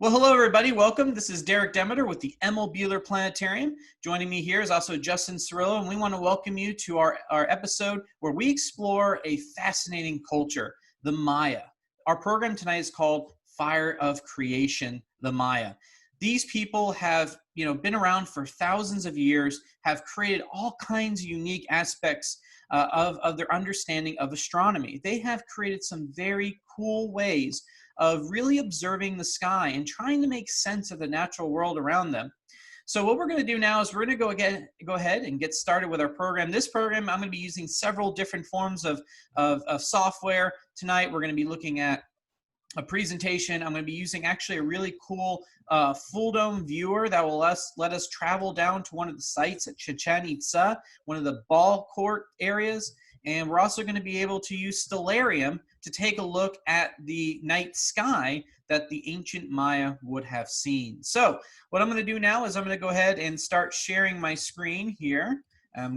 Well, hello, everybody. Welcome. This is Derek Demeter with the Emil Buehler Planetarium. Joining me here is also Justin Cirillo, and we want to welcome you to our episode where we explore a fascinating culture, the Maya. Our program tonight is called Fire of Creation, the Maya. These people have, been around for thousands of years, have created all kinds of unique aspects of their understanding of astronomy. They have created some very cool ways of really observing the sky and trying to make sense of the natural world around them. So what we're going to do now is we're going to go ahead and get started with our program. This program, I'm going to be using several different forms of software. Tonight, we're going to be looking at a presentation. I'm going to be using actually a really cool full dome viewer that will let us travel down to one of the sites at Chichen, Itza, one of the ball court areas. And we're also going to be able to use Stellarium to take a look at the night sky that the ancient Maya would have seen. So what I'm going to do now is I'm going to go ahead and start sharing my screen here.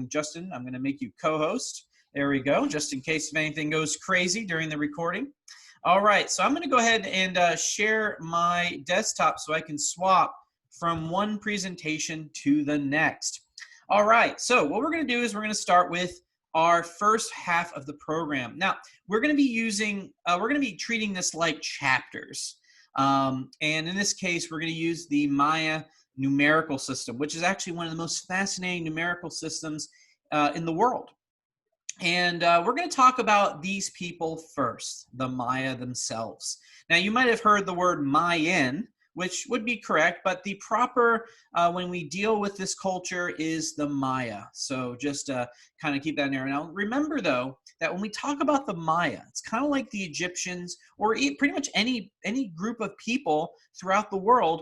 Justin, I'm going to make you co-host. There we go, just in case if anything goes crazy during the recording. All right, so I'm going to go ahead and share my desktop so I can swap from one presentation to the next. All right, so what we're going to do is we're going to start with our first half of the program. Now, we're going to be treating this like chapters. And in this case, we're going to use the Maya numerical system, which is actually one of the most fascinating numerical systems in the world. And we're going to talk about these people first, the Maya themselves. Now, you might have heard the word Mayan, which would be correct, but the proper, when we deal with this culture, is the Maya. So just kind of keep that in there. Now, remember, though, that when we talk about the Maya, it's kind of like the Egyptians or pretty much any group of people throughout the world.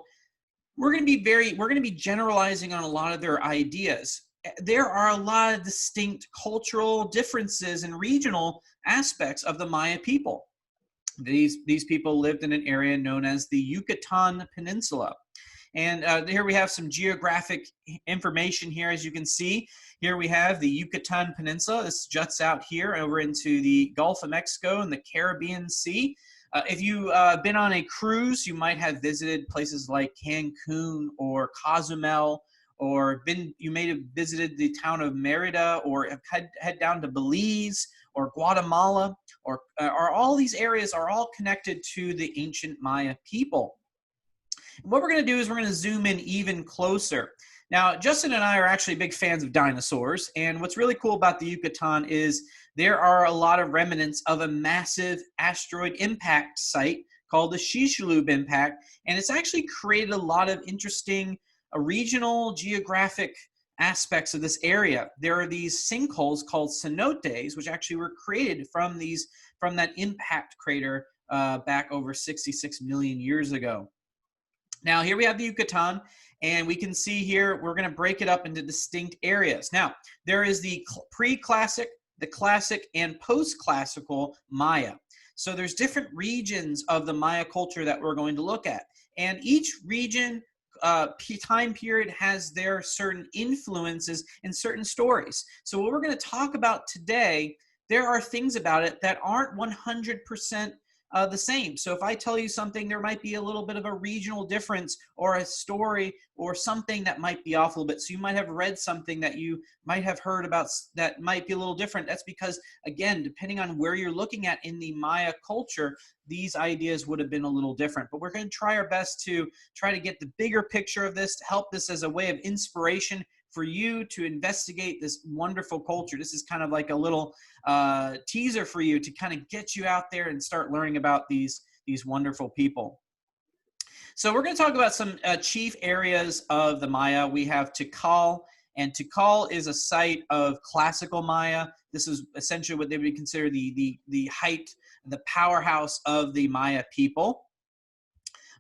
We're going to be generalizing on a lot of their ideas. There are a lot of distinct cultural differences and regional aspects of the Maya people. These people lived in an area known as the Yucatan Peninsula. And here we have some geographic information here. As you can see, here we have the Yucatan Peninsula. This juts out here over into the Gulf of Mexico and the Caribbean Sea. If you've been on a cruise, you might have visited places like Cancun or Cozumel, or you may have visited the town of Merida, or head down to Belize or Guatemala, or all these areas are all connected to the ancient Maya people. And what we're going to do is we're going to zoom in even closer. Now, Justin and I are actually big fans of dinosaurs, and what's really cool about the Yucatan is there are a lot of remnants of a massive asteroid impact site called the Chicxulub impact, and it's actually created a lot of interesting regional geographic aspects of this area. There are these sinkholes called cenotes, which actually were created from that impact crater back over 66 million years ago. Now, here we have the Yucatan, and we can see here we're going to break it up into distinct areas. Now, there is the pre-classic, the classic, and post-classical Maya. So there's different regions of the Maya culture that we're going to look at, and each region time period has their certain influences and certain stories. So what we're going to talk about today, there are things about it that aren't 100% the same. So if I tell you something, there might be a little bit of a regional difference or a story or something that might be off a little bit. So you might have read something that you might have heard about that might be a little different. That's because, again, depending on where you're looking at in the Maya culture, these ideas would have been a little different. But we're going to try our best to try to get the bigger picture of this, to help this as a way of inspiration for you to investigate this wonderful culture. This is kind of like a little teaser for you to kind of get you out there and start learning about these wonderful people. So we're going to talk about some chief areas of the Maya. We have Tikal, and Tikal is a site of classical Maya. This is essentially what they would consider the height, the powerhouse of the Maya people.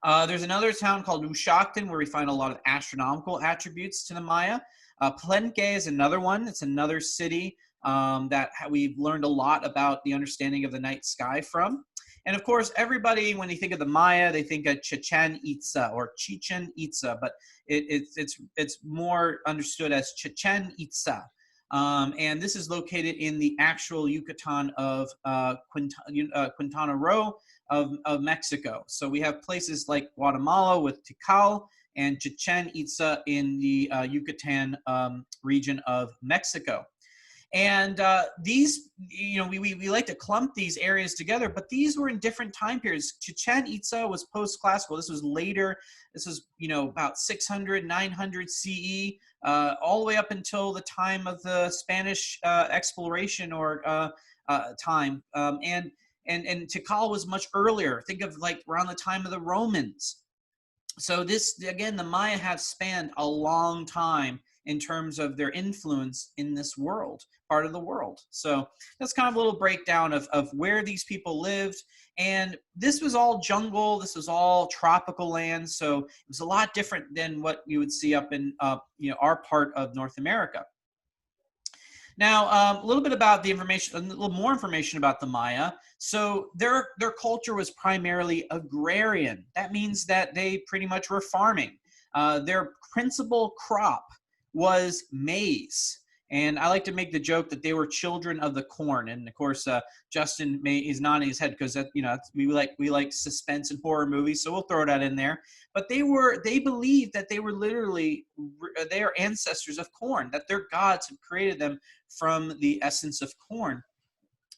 There's another town called Ushaktan where we find a lot of astronomical attributes to the Maya. Palenque is another one. It's another city that we've learned a lot about the understanding of the night sky from. And of course, everybody, when you think of the Maya, they think of Chichen Itza or Chichen Itza, but it's more understood as Chichen Itza. And this is located in the actual Yucatan of Quintana Roo, of Mexico. So we have places like Guatemala with tikal and chichen itza in the Yucatan region of Mexico. And these, we like to clump these areas together, but these were in different time periods. Chichen Itza was post-classical. This was later. This was, about 600, 900 CE, all the way up until the time of the Spanish exploration or time. And Tikal was much earlier. Think of like around the time of the Romans. So this, again, the Maya have spanned a long time in terms of their influence in this world, part of the world. So that's kind of a little breakdown of where these people lived. And this was all jungle. This was all tropical land. So it was a lot different than what you would see up in our part of North America. Now, a little bit about the information, a little more information about the Maya. So their culture was primarily agrarian. That means that they pretty much were farming. Their principal crop was maize. And I like to make the joke that they were children of the corn. And of course, Justin is nodding his head because we like suspense and horror movies, so we'll throw that in there. But they believed that they were literally they are ancestors of corn, that their gods have created them from the essence of corn.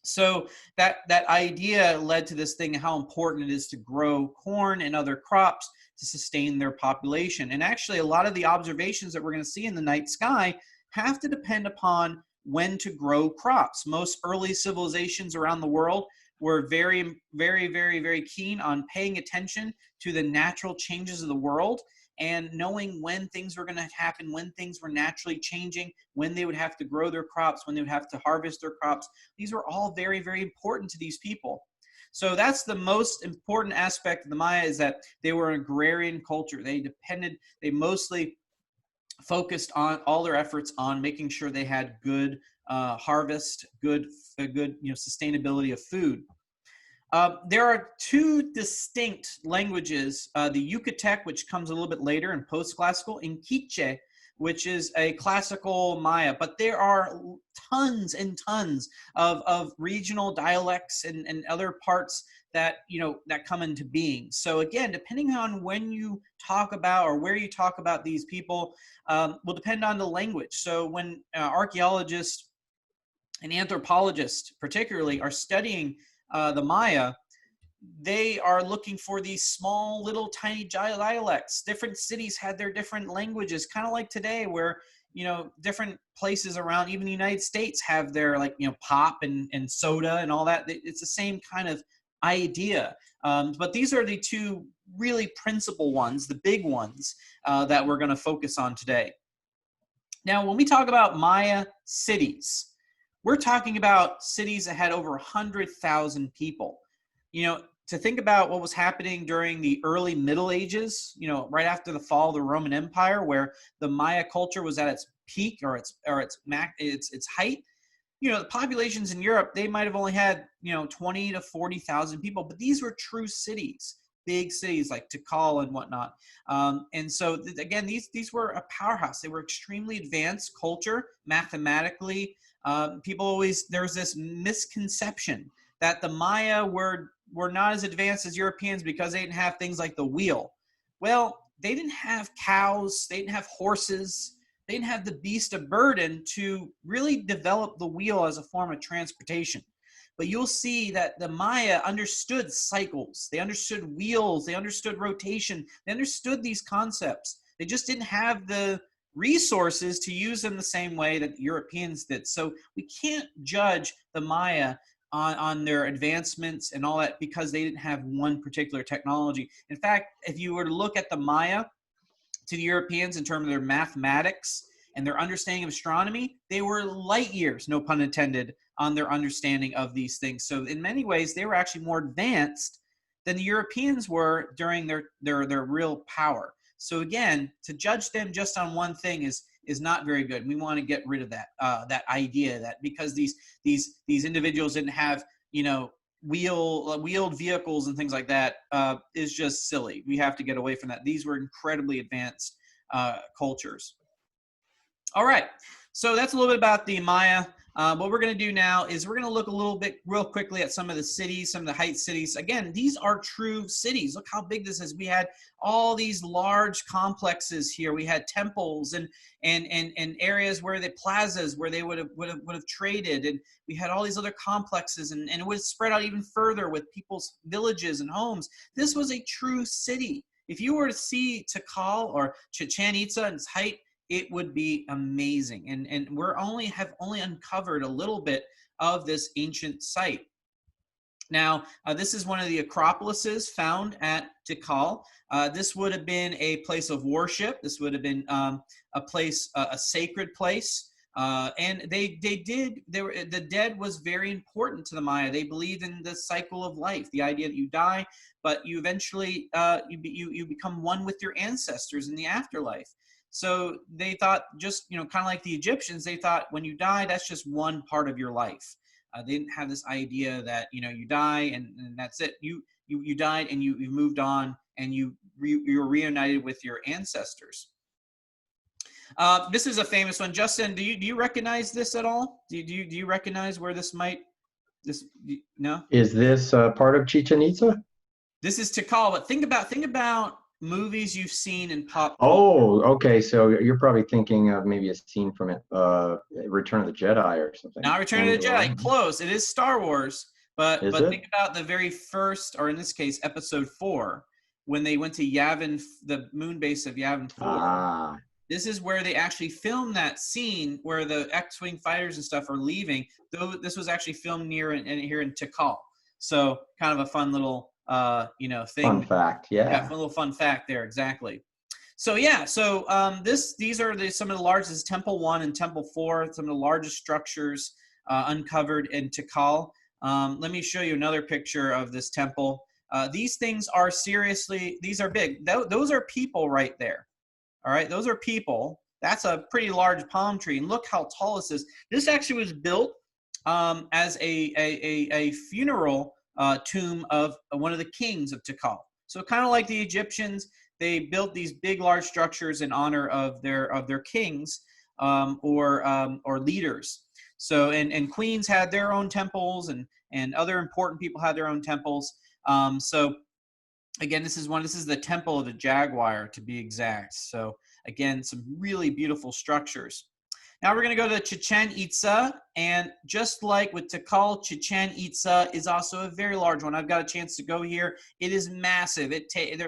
So that idea led to this thing, how important it is to grow corn and other crops to sustain their population. And actually, a lot of the observations that we're going to see in the night sky have to depend upon when to grow crops. Most early civilizations around the world were very, very, very, very keen on paying attention to the natural changes of the world and knowing when things were going to happen, when things were naturally changing, when they would have to grow their crops, when they would have to harvest their crops. These were all very, very important to these people. So that's the most important aspect of the Maya, is that they were an agrarian culture. They mostly focused on all their efforts on making sure they had good harvest, good sustainability of food. There are two distinct languages, the Yucatec, which comes a little bit later in post-classical, and Quiche, which is a classical Maya. But there are tons and tons of regional dialects and other parts that come into being. So again, depending on when you talk about or where you talk about these people, will depend on the language. So when archaeologists and anthropologists particularly are studying the Maya, they are looking for these small little tiny dialects. Different cities had their different languages, kind of like today where different places around even the United States have their pop and soda and all that. It's the same kind of idea. But these are the two really principal ones, the big ones that we're going to focus on today. Now, when we talk about Maya cities, we're talking about cities that had over 100,000 people. To think about what was happening during the early Middle Ages, right after the fall of the Roman Empire, where the Maya culture was at its peak or its height. The populations in Europe, they might have only had 20 to 40,000 people, but these were true cities, big cities like Tikal and whatnot. And so again, these were a powerhouse. They were extremely advanced culture, mathematically. There's this misconception that the Maya were not as advanced as Europeans because they didn't have things like the wheel. Well, they didn't have cows, they didn't have horses, they didn't have the beast of burden to really develop the wheel as a form of transportation. But you'll see that the Maya understood cycles, they understood wheels, they understood rotation, they understood these concepts. They just didn't have the resources to use them the same way that Europeans did. So we can't judge the Maya on their advancements and all that because they didn't have one particular technology. In fact, if you were to look at the Maya to the Europeans in terms of their mathematics and their understanding of astronomy, they were light years, no pun intended, on their understanding of these things. So in many ways, they were actually more advanced than the Europeans were during their real power. So again, to judge them just on one thing is not very good. We want to get rid of that idea that because these individuals didn't have wheeled vehicles and things like that is just silly. We have to get away from that. These were incredibly advanced cultures. All right, so that's a little bit about the Maya. What we're going to do now is we're going to look a little bit real quickly at some of the cities, some of the height cities. Again, these are true cities. Look how big this is. We had all these large complexes here. We had temples and areas where the plazas where they would have traded, and we had all these other complexes, and it would spread out even further with people's villages and homes. This was a true city. If you were to see Tikal or Chichen Itza in its height, it would be amazing. And have only uncovered a little bit of this ancient site. Now, this is one of the acropolises found at Tikal. This would have been a place of worship. This would have been a sacred place. And the dead was very important to the Maya. They believed in the cycle of life, the idea that you die, but you eventually, you become one with your ancestors in the afterlife. So they thought, just, kind of like the Egyptians, they thought when you die, that's just one part of your life. They didn't have this idea that, you die and that's it. You died and you moved on, and you're reunited with your ancestors. This is a famous one. Justin, do you recognize this at all? Do you recognize where this might, no? Is this part of Chichen Itza? This is Tikal, but think about movies you've seen in pop. Oh, okay. So you're probably thinking of maybe a scene from it, Return of the Jedi or something. Not Return of the Jedi. Close. It is Star Wars, but think about the very first, or in this case, Episode 4, when they went to Yavin, the moon base of Yavin 4. Ah. This is where they actually filmed that scene where the X-wing fighters and stuff are leaving. Though this was actually filmed here in Tikal. So kind of a fun little thing. Fun fact, yeah. Yeah, a little fun fact there, exactly. So yeah, these are some of the largest, Temple 1 and Temple 4, some of the largest structures uncovered in Tikal. Let me show you another picture of this temple. These things are these are big. Those are people right there. All right, those are people. That's a pretty large palm tree, and look how tall this is. This actually was built as a funeral tomb of one of the kings of Tikal. So kind of like the Egyptians, they built these big, large structures in honor of their kings or leaders. So and queens had their own temples, and other important people had their own temples. So again, this is the Temple of the Jaguar, to be exact. So again, some really beautiful structures. Now we're going to go to Chichen Itza, and just like with Tikal, Chichen Itza is also a very large one. I've got a chance to go here. It is massive.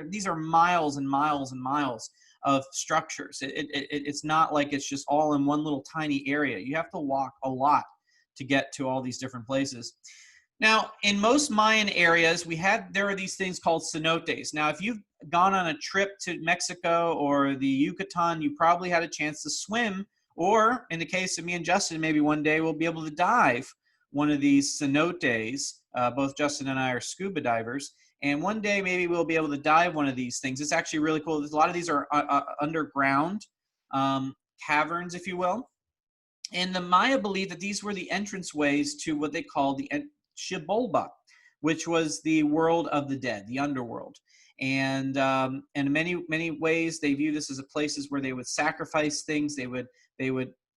These are miles and miles and miles of structures. It's not like it's just all in one little tiny area. You have to walk a lot to get to all these different places. Now, in most Mayan areas, there are these things called cenotes. Now, if you've gone on a trip to Mexico or the Yucatan, you probably had a chance to swim. Or in the case of me and Justin, maybe one day we'll be able to dive one of these cenotes. Both Justin and I are scuba divers. And one day maybe we'll be able to dive one of these things. It's actually really cool. A lot of these are underground caverns, if you will. And the Maya believed that these were the entranceways to what they called the Xibalba, which was the world of the dead, the underworld. And in many ways, they view this as places where they would sacrifice things. They would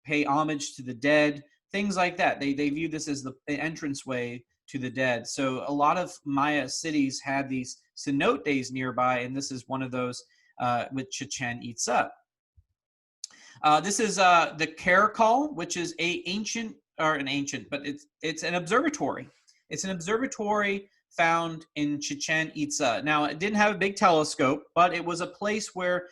pay homage to the dead, things like that. They view this as the entranceway to the dead. So a lot of Maya cities had these cenotes nearby, and this is one of those with Chichen Itza. This is the caracol, which is but it's an observatory. It's an observatory found in Chichen Itza. Now, it didn't have a big telescope, but it was a place where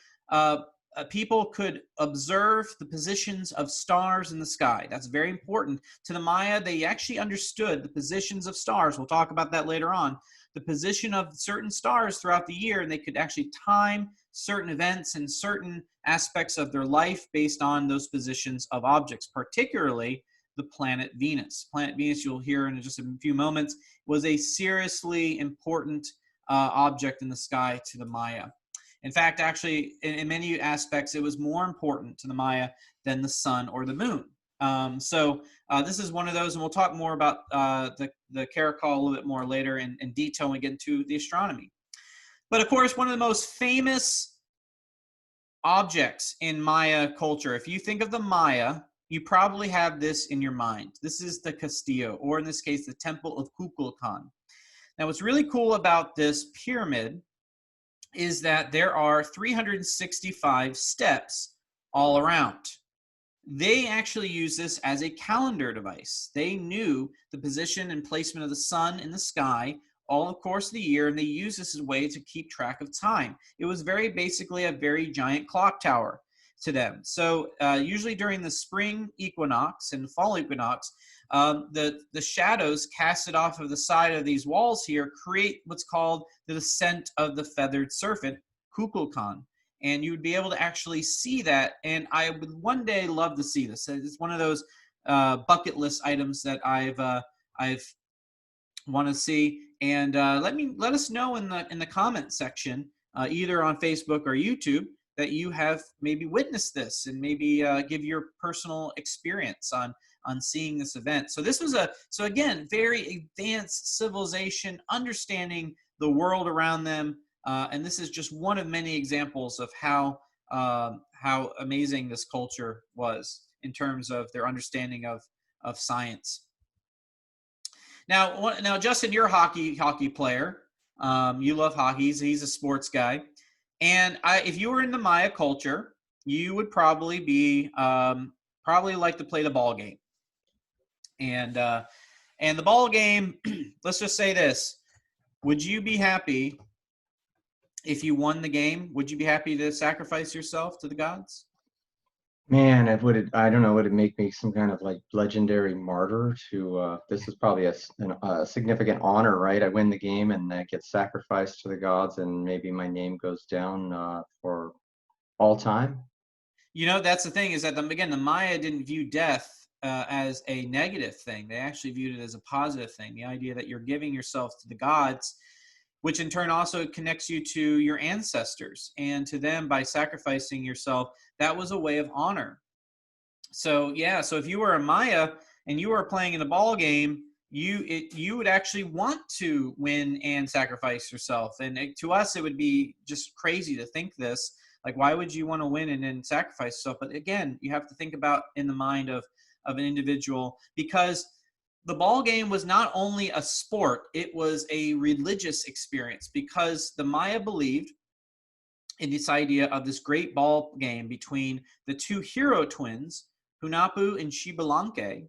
people could observe the positions of stars in the sky. That's very important. To the Maya, they actually understood the positions of stars. We'll talk about that later on. The position of certain stars throughout the year, and they could actually time certain events and certain aspects of their life based on those positions of objects, particularly the planet Venus. Planet Venus, you'll hear in just a few moments, was a seriously important object in the sky to the Maya. In fact, actually, in many aspects, it was more important to the Maya than the sun or the moon. So this is one of those, and we'll talk more about the caracol a little bit more later in detail when we get into the astronomy. But of course, one of the most famous objects in Maya culture, if you think of the Maya, you probably have this in your mind. This is the Castillo, or in this case, the Temple of Kukulkan. Now, what's really cool about this pyramid is that there are 365 steps all around. They actually use this as a calendar device. They knew the position and placement of the sun in the sky all of course of the year, and they use this as a way to keep track of time. It was basically a very giant clock tower to them. So usually during the spring equinox and fall equinox, the shadows casted off of the side of these walls here create what's called the descent of the feathered serpent, Kukulkan. And you would be able to actually see that. And I would one day love to see this. It's one of those bucket list items that I've want to see. And let us know in the comment section, either on Facebook or YouTube, that you have maybe witnessed this, and maybe give your personal experience on seeing this event. So this was so again, very advanced civilization, understanding the world around them. And this is just one of many examples of how amazing this culture was in terms of their understanding of science. Now, Justin, you're a hockey player. You love hockey. He's a sports guy. And if you were in the Maya culture, you would probably be probably like to play the ball game. And the ball game, let's just say this: would you be happy if you won the game? Would you be happy to sacrifice yourself to the gods? Man, I don't know, would it make me some kind of like legendary martyr to, this is probably a significant honor, right? I win the game and I get sacrificed to the gods, and maybe my name goes down for all time. You know, that's the thing, is that, the Maya didn't view death as a negative thing. They actually viewed it as a positive thing. The idea that you're giving yourself to the gods, which in turn also connects you to your ancestors, and to them by sacrificing yourself. That was a way of honor. So yeah, so if you were a Maya and you were playing in a ball game, you would actually want to win and sacrifice yourself. And to us, it would be just crazy to think this. Like, why would you want to win and then sacrifice yourself? But again, you have to think about in the mind of an individual, because the ball game was not only a sport, it was a religious experience, because the Maya believed in this idea of this great ball game between the two hero twins, Hunahpu and Xbalanque,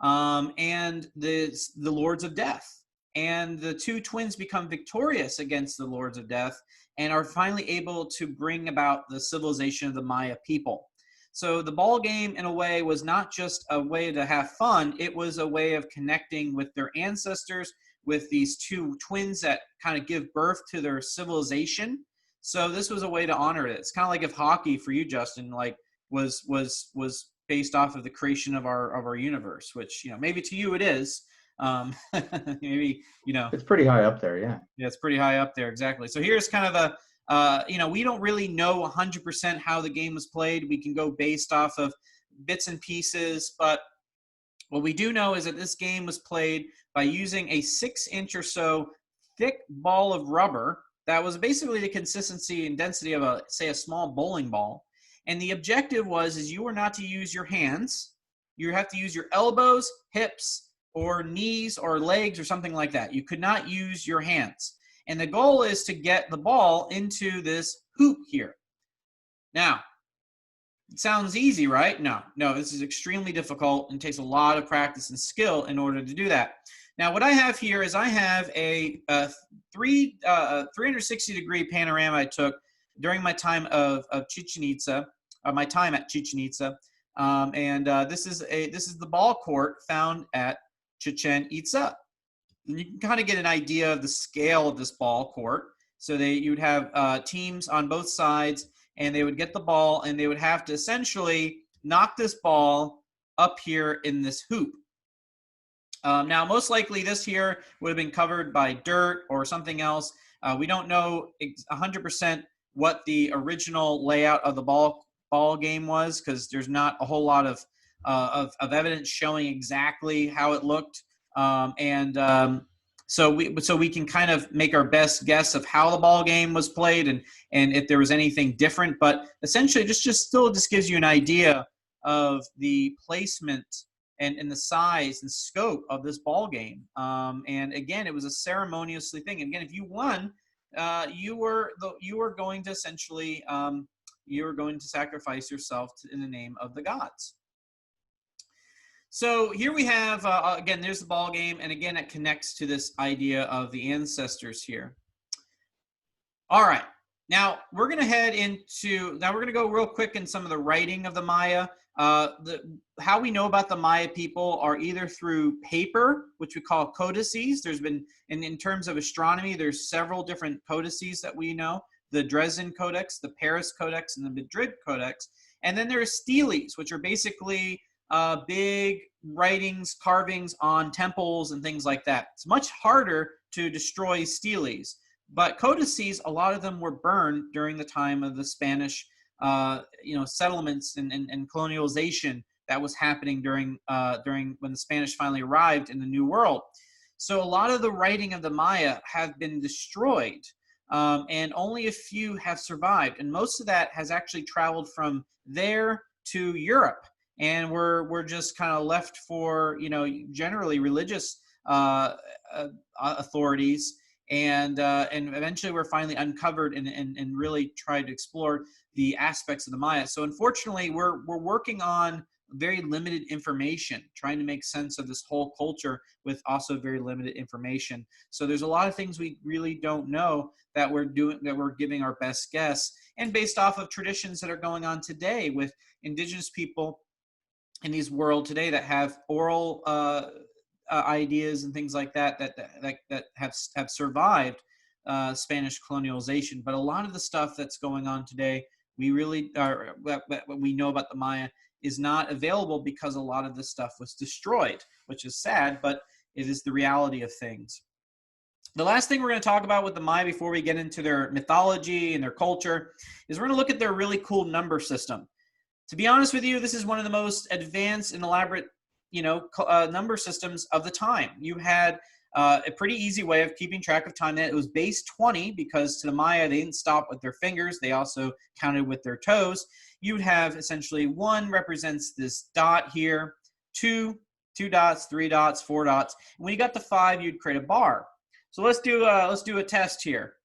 and the Lords of Death. And the two twins become victorious against the Lords of Death and are finally able to bring about the civilization of the Maya people. So the ball game, in a way, was not just a way to have fun. It was a way of connecting with their ancestors, with these two twins that kind of give birth to their civilization. So this was a way to honor it. It's kind of like if hockey for you, Justin, like was based off of the creation of our universe, which, maybe to you it is. Maybe, it's pretty high up there. Yeah. Yeah, it's pretty high up there. Exactly. So here's kind of we don't really know 100% how the game was played. We can go based off of bits and pieces, but what we do know is that this game was played by using a 6-inch or so thick ball of rubber that was basically the consistency and density of a small bowling ball. And the objective is you were not to use your hands. You have to use your elbows, hips, or knees or legs or something like that. You could not use your hands. And the goal is to get the ball into this hoop here. Now, it sounds easy, right? No, this is extremely difficult and takes a lot of practice and skill in order to do that. Now, what I have here is I have a 360-degree panorama I took during my time of Chichen Itza, my time at Chichen Itza, and this is the ball court found at Chichen Itza. And you can kind of get an idea of the scale of this ball court. So you'd have teams on both sides, and they would get the ball, and they would have to essentially knock this ball up here in this hoop. Now, most likely this here would have been covered by dirt or something else. We don't know 100% what the original layout of the ball game was, because there's not a whole lot of evidence showing exactly how it looked. So we can kind of make our best guess of how the ball game was played and if there was anything different. But essentially, just gives you an idea of the placement and the size and scope of this ball game. And again, it was a ceremoniously thing. And again, if you won, you were going to essentially you were going to sacrifice yourself in the name of the gods. So here we have, again, there's the ball game. And again, it connects to this idea of the ancestors here. All right. Now we're going to go real quick in some of the writing of the Maya. How we know about the Maya people are either through paper, which we call codices. There's been, in terms of astronomy, there's several different codices that we know. The Dresden Codex, the Paris Codex, and the Madrid Codex. And then there are steles, which are basically big writings, carvings on temples and things like that. It's much harder to destroy steles, but codices, a lot of them were burned during the time of the Spanish, settlements and colonialization that was happening during when the Spanish finally arrived in the New World. So a lot of the writing of the Maya have been destroyed, and only a few have survived, and most of that has actually traveled from there to Europe. And we're just kind of left for, generally religious authorities, and eventually we're finally uncovered and really tried to explore the aspects of the Maya. So unfortunately, we're working on very limited information, trying to make sense of this whole culture with also very limited information. So there's a lot of things we really don't know that we're giving our best guess, and based off of traditions that are going on today with indigenous people in these world today that have oral ideas and things like that have survived Spanish colonialization. But a lot of the stuff that's going on today, what we know about the Maya is not available because a lot of this stuff was destroyed, which is sad, but it is the reality of things. The last thing we're going to talk about with the Maya before we get into their mythology and their culture is we're going to look at their really cool number system. To be honest with you, this is one of the most advanced and elaborate, number systems of the time. You had a pretty easy way of keeping track of time. It was base 20 because to the Maya, they didn't stop with their fingers. They also counted with their toes. You would have essentially 1 represents this dot here, 2 dots, 3 dots, 4 dots. And when you got to 5, you'd create a bar. So let's do a test here.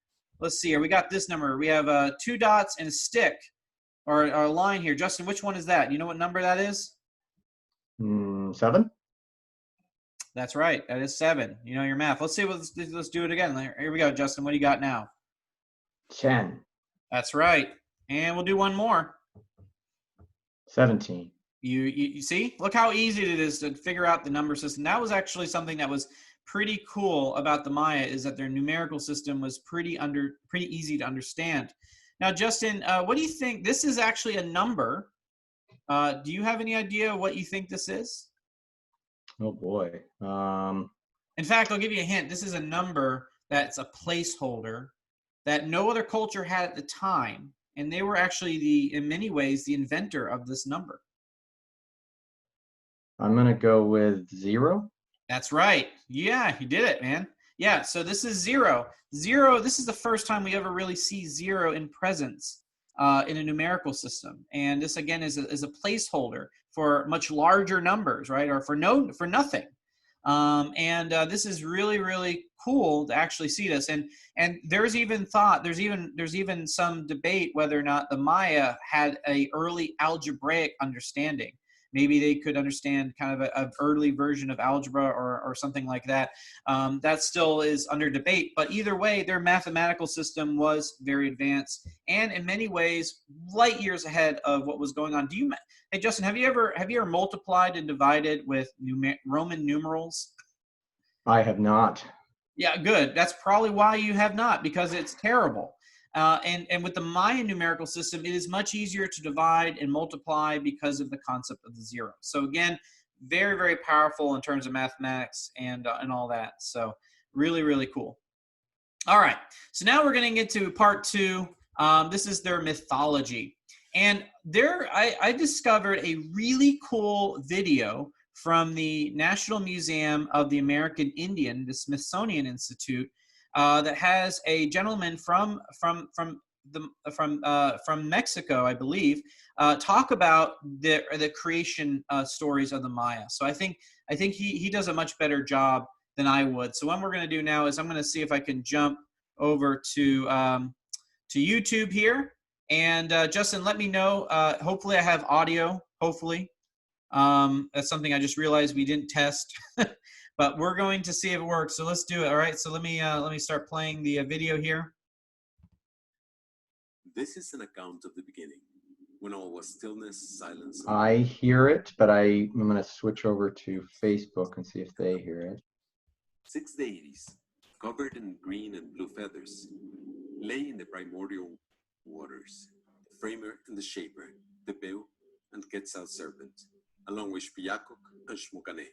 Let's see here. We got this number. We have 2 dots and a stick. Or a line here. Justin, which one is that? You know what number that is? 7. That's right. That is 7. You know your math. Let's see. Let's do it again. Here we go, Justin. What do you got now? 10. That's right. And we'll do one more. 17. You see? Look how easy it is to figure out the number system. That was actually something that was pretty cool about the Maya, is that their numerical system was pretty easy to understand. Now, Justin, what do you think? This is actually a number. Do you have any idea what you think this is? Oh, boy. In fact, I'll give you a hint. This is a number that's a placeholder that no other culture had at the time. And they were actually, in many ways, the inventor of this number. I'm going to go with 0. That's right. Yeah, you did it, man. Yeah, so this is 0. 0, this is the first time we ever really see 0 in presence in a numerical system. And this, again, is a placeholder for much larger numbers, right? Or for nothing. This is really, really cool to actually see this. And there's even some debate whether or not the Maya had a early algebraic understanding. Maybe they could understand kind of an early version of algebra or something like that. That still is under debate. But either way, their mathematical system was very advanced and in many ways light years ahead of what was going on. Hey, Justin, have you ever multiplied and divided with Roman numerals? I have not. Yeah, good. That's probably why you have not, because it's terrible. And with the Mayan numerical system, it is much easier to divide and multiply because of the concept of the 0. So again, very, very powerful in terms of mathematics and all that. So really, really cool. All right. So now we're going to get to part 2. This is their mythology. And I discovered a really cool video from the National Museum of the American Indian, the Smithsonian Institute, that has a gentleman from from Mexico, I believe, talk about the creation stories of the Maya. So I think he does a much better job than I would. So what we're going to do now is I'm going to see if I can jump over to YouTube here. And Justin, let me know. Hopefully I have audio. Hopefully. That's something I just realized we didn't test. But we're going to see if it works. So let's do it. All right. So let me start playing the video here. This is an account of the beginning, when all was stillness, silence. I hear it, but I'm going to switch over to Facebook and see if they hear it. 6 deities, covered in green and blue feathers, lay in the primordial waters, the framer and the shaper, the Peu and Quetzal serpent, along with Piacoc and Shmukane.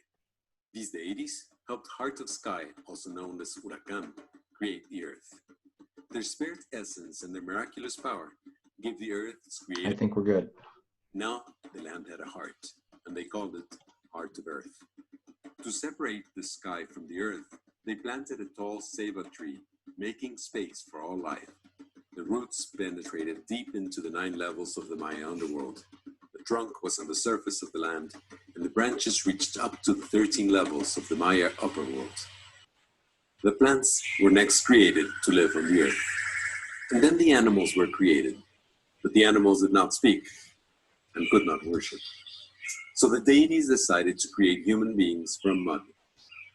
These deities helped Heart of Sky, also known as Huracan, create the earth. Their spirit essence and their miraculous power gave the earth its creative. I think we're good. Now the land had a heart, and they called it Heart of Earth. To separate the sky from the earth, they planted a tall ceiba tree, making space for all life. The roots penetrated deep into the 9 levels of the Maya underworld. The trunk was on the surface of the land, and the branches reached up to the 13 levels of the Maya upper world. The plants were next created to live on the earth. And then the animals were created, but the animals did not speak and could not worship. So the deities decided to create human beings from mud.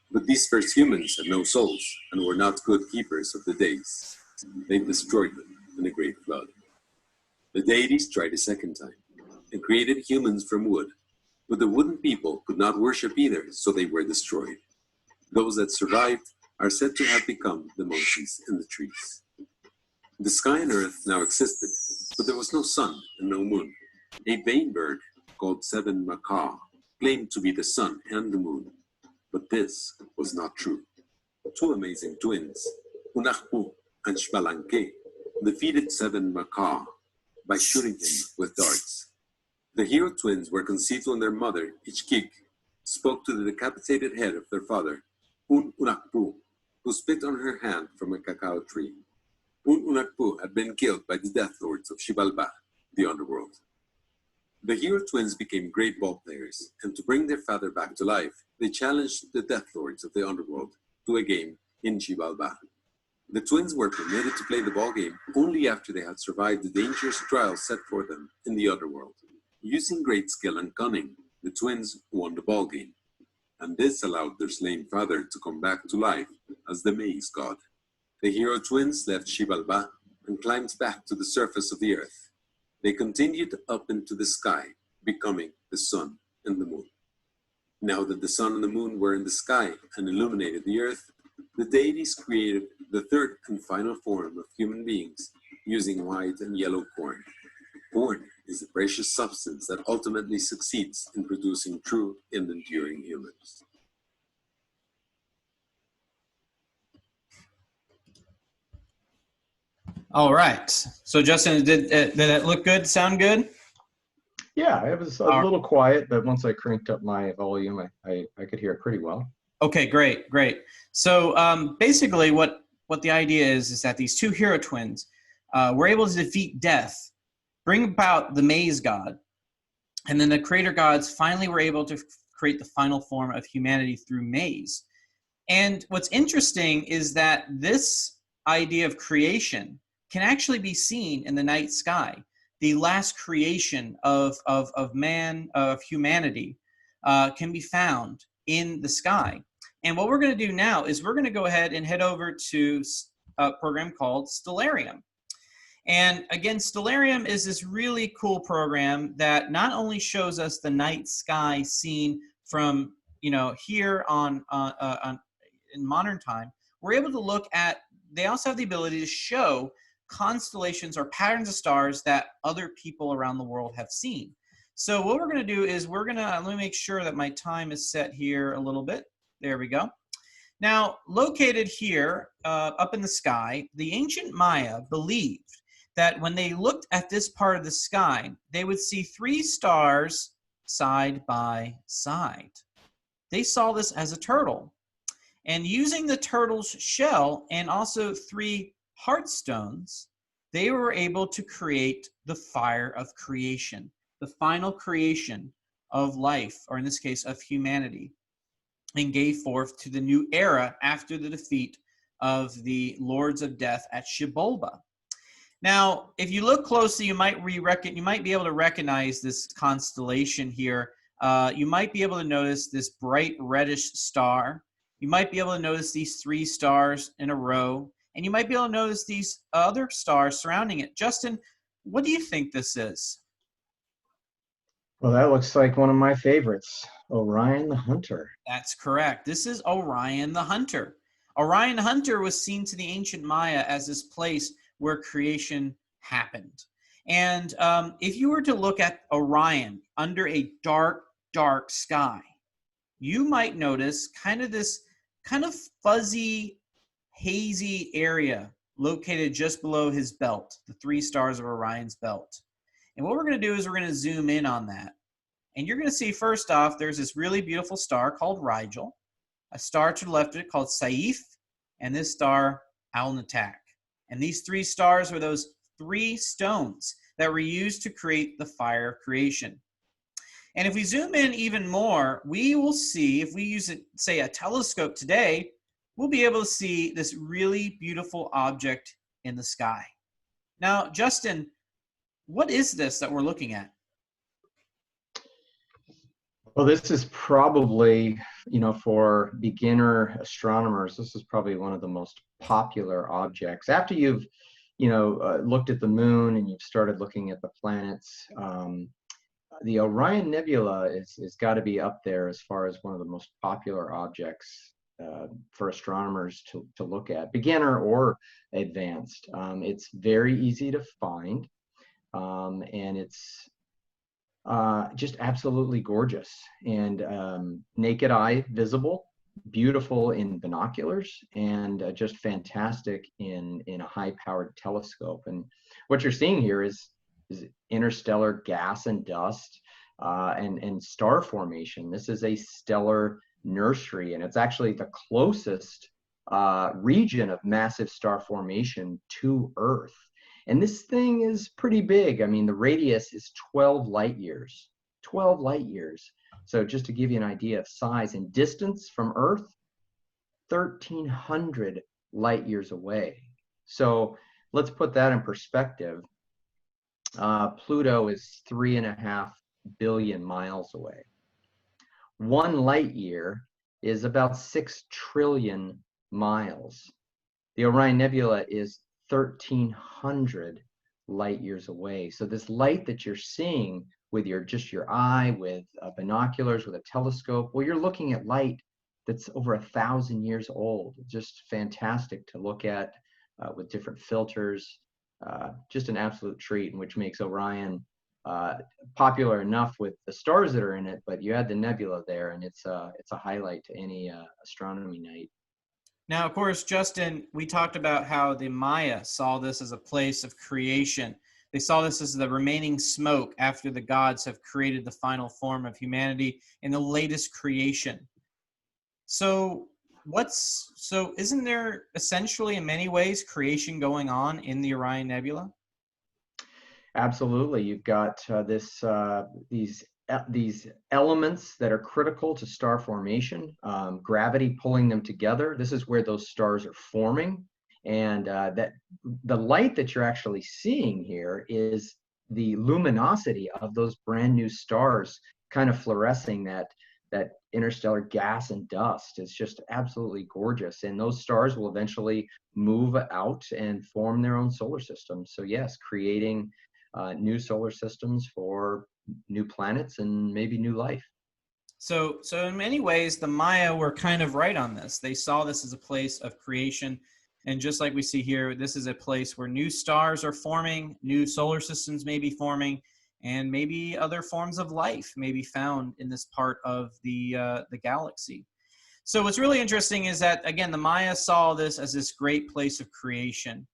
But these first humans had no souls and were not good keepers of the days. They destroyed them in a great flood. The deities tried a second time and created humans from wood. But the wooden people could not worship either, so they were destroyed. Those that survived are said to have become the monkeys and the trees. The sky and earth now existed, but there was no sun and no moon. A vain bird called Seven Macaw claimed to be the sun and the moon, but this was not true. 2 amazing twins, Unakpu and Shbalanque, defeated Seven Macaw by shooting him with darts. The hero twins were conceived when their mother, Ichkik, spoke to the decapitated head of their father, Unakpu, who spit on her hand from a cacao tree. Unakpu had been killed by the Death Lords of Xibalba, the underworld. The hero twins became great ball players, and to bring their father back to life, they challenged the Death Lords of the underworld to a game in Xibalba. The twins were permitted to play the ball game only after they had survived the dangerous trials set for them in the underworld. Using great skill and cunning, the twins won the ball game, and this allowed their slain father to come back to life as the maize god. The hero twins left Xibalba and climbed back to the surface of the earth. They continued up into the sky, becoming the sun and the moon. Now that the sun and the moon were in the sky and illuminated the earth, the deities created the third and final form of human beings using white and yellow corn. Corn is the precious substance that ultimately succeeds in producing true and enduring humans. All right. So Justin, did it look good? Sound good? Yeah, it was a little quiet, but once I cranked up my volume, I could hear it pretty well. Okay, great. So basically what the idea is that these 2 hero twins were able to defeat death, bring about the maize god, and then the creator gods finally were able to create the final form of humanity through maize. And what's interesting is that this idea of creation can actually be seen in the night sky. The last creation of man, of humanity, can be found in the sky. And what we're going to do now is we're going to go ahead and head over to a program called Stellarium. And again, Stellarium is this really cool program that not only shows us the night sky seen from, here on in modern time, we're able to look at, they also have the ability to show constellations or patterns of stars that other people around the world have seen. So what we're going to do is let me make sure that my time is set here a little bit. There we go. Now, located here up in the sky, the ancient Maya believed that when they looked at this part of the sky, they would see 3 stars side by side. They saw this as a turtle. And using the turtle's shell and also 3 heart stones, they were able to create the fire of creation, the final creation of life, or in this case, of humanity, and gave forth to the new era after the defeat of the lords of death at Xibalba. Now, if you look closely, you might be able to recognize this constellation here. You might be able to notice this bright reddish star. You might be able to notice these 3 stars in a row, and you might be able to notice these other stars surrounding it. Justin, what do you think this is? Well, that looks like one of my favorites, Orion the Hunter. That's correct. This is Orion the Hunter. Orion the Hunter was seen to the ancient Maya as this place where creation happened. And if you were to look at Orion under a dark, dark sky, you might notice this kind of fuzzy, hazy area located just below his belt, the 3 stars of Orion's belt. And what we're going to do is we're going to zoom in on that. And you're going to see, first off, there's this really beautiful star called Rigel, a star to the left of it called Saiph, and this star, Alnitak. And these 3 stars were those 3 stones that were used to create the fire of creation. And if we zoom in even more, we will see, if we use, say, a telescope today, we'll be able to see this really beautiful object in the sky. Now, Justin, what is this that we're looking at? Well, this is probably, for beginner astronomers, this is probably one of the most popular objects. After you've, looked at the moon and you've started looking at the planets, the Orion Nebula is got to be up there as far as one of the most popular objects for astronomers to look at, beginner or advanced. It's very easy to find, and it's just absolutely gorgeous and naked eye visible, beautiful in binoculars, and just fantastic in a high-powered telescope. And what you're seeing here is interstellar gas and dust and star formation. This is a stellar nursery, and it's actually the closest region of massive star formation to Earth. And this thing is pretty big. I mean, the radius is 12 light years. 12 light years. So just to give you an idea of size and distance from Earth, 1,300 light years away. So let's put that in perspective. Pluto is 3.5 billion miles away. 1 light year is about 6 trillion miles. The Orion Nebula is 1,300 light years away. So this light that you're seeing with your eye, with binoculars, with a telescope, well, you're looking at light that's over 1,000 years old. Just fantastic to look at with different filters. Just an absolute treat, which makes Orion popular enough with the stars that are in it, but you add the nebula there, and it's a highlight to any astronomy night. Now, of course, Justin, we talked about how the Maya saw this as a place of creation. They saw this as the remaining smoke after the gods have created the final form of humanity in the latest creation. So isn't there essentially in many ways creation going on in the Orion Nebula? Absolutely. You've got these elements that are critical to star formation, gravity pulling them together. This is where those stars are forming. And that the light that you're actually seeing here is the luminosity of those brand new stars kind of fluorescing that interstellar gas and dust. Is just absolutely gorgeous. And those stars will eventually move out and form their own solar systems. So yes, creating new solar systems for new planets and maybe new life. So in many ways, the Maya were kind of right on this. They saw this as a place of creation. And just like we see here, this is a place where new stars are forming, new solar systems may be forming, and maybe other forms of life may be found in this part of the galaxy. So what's really interesting is that, again, the Maya saw this as this great place of creation.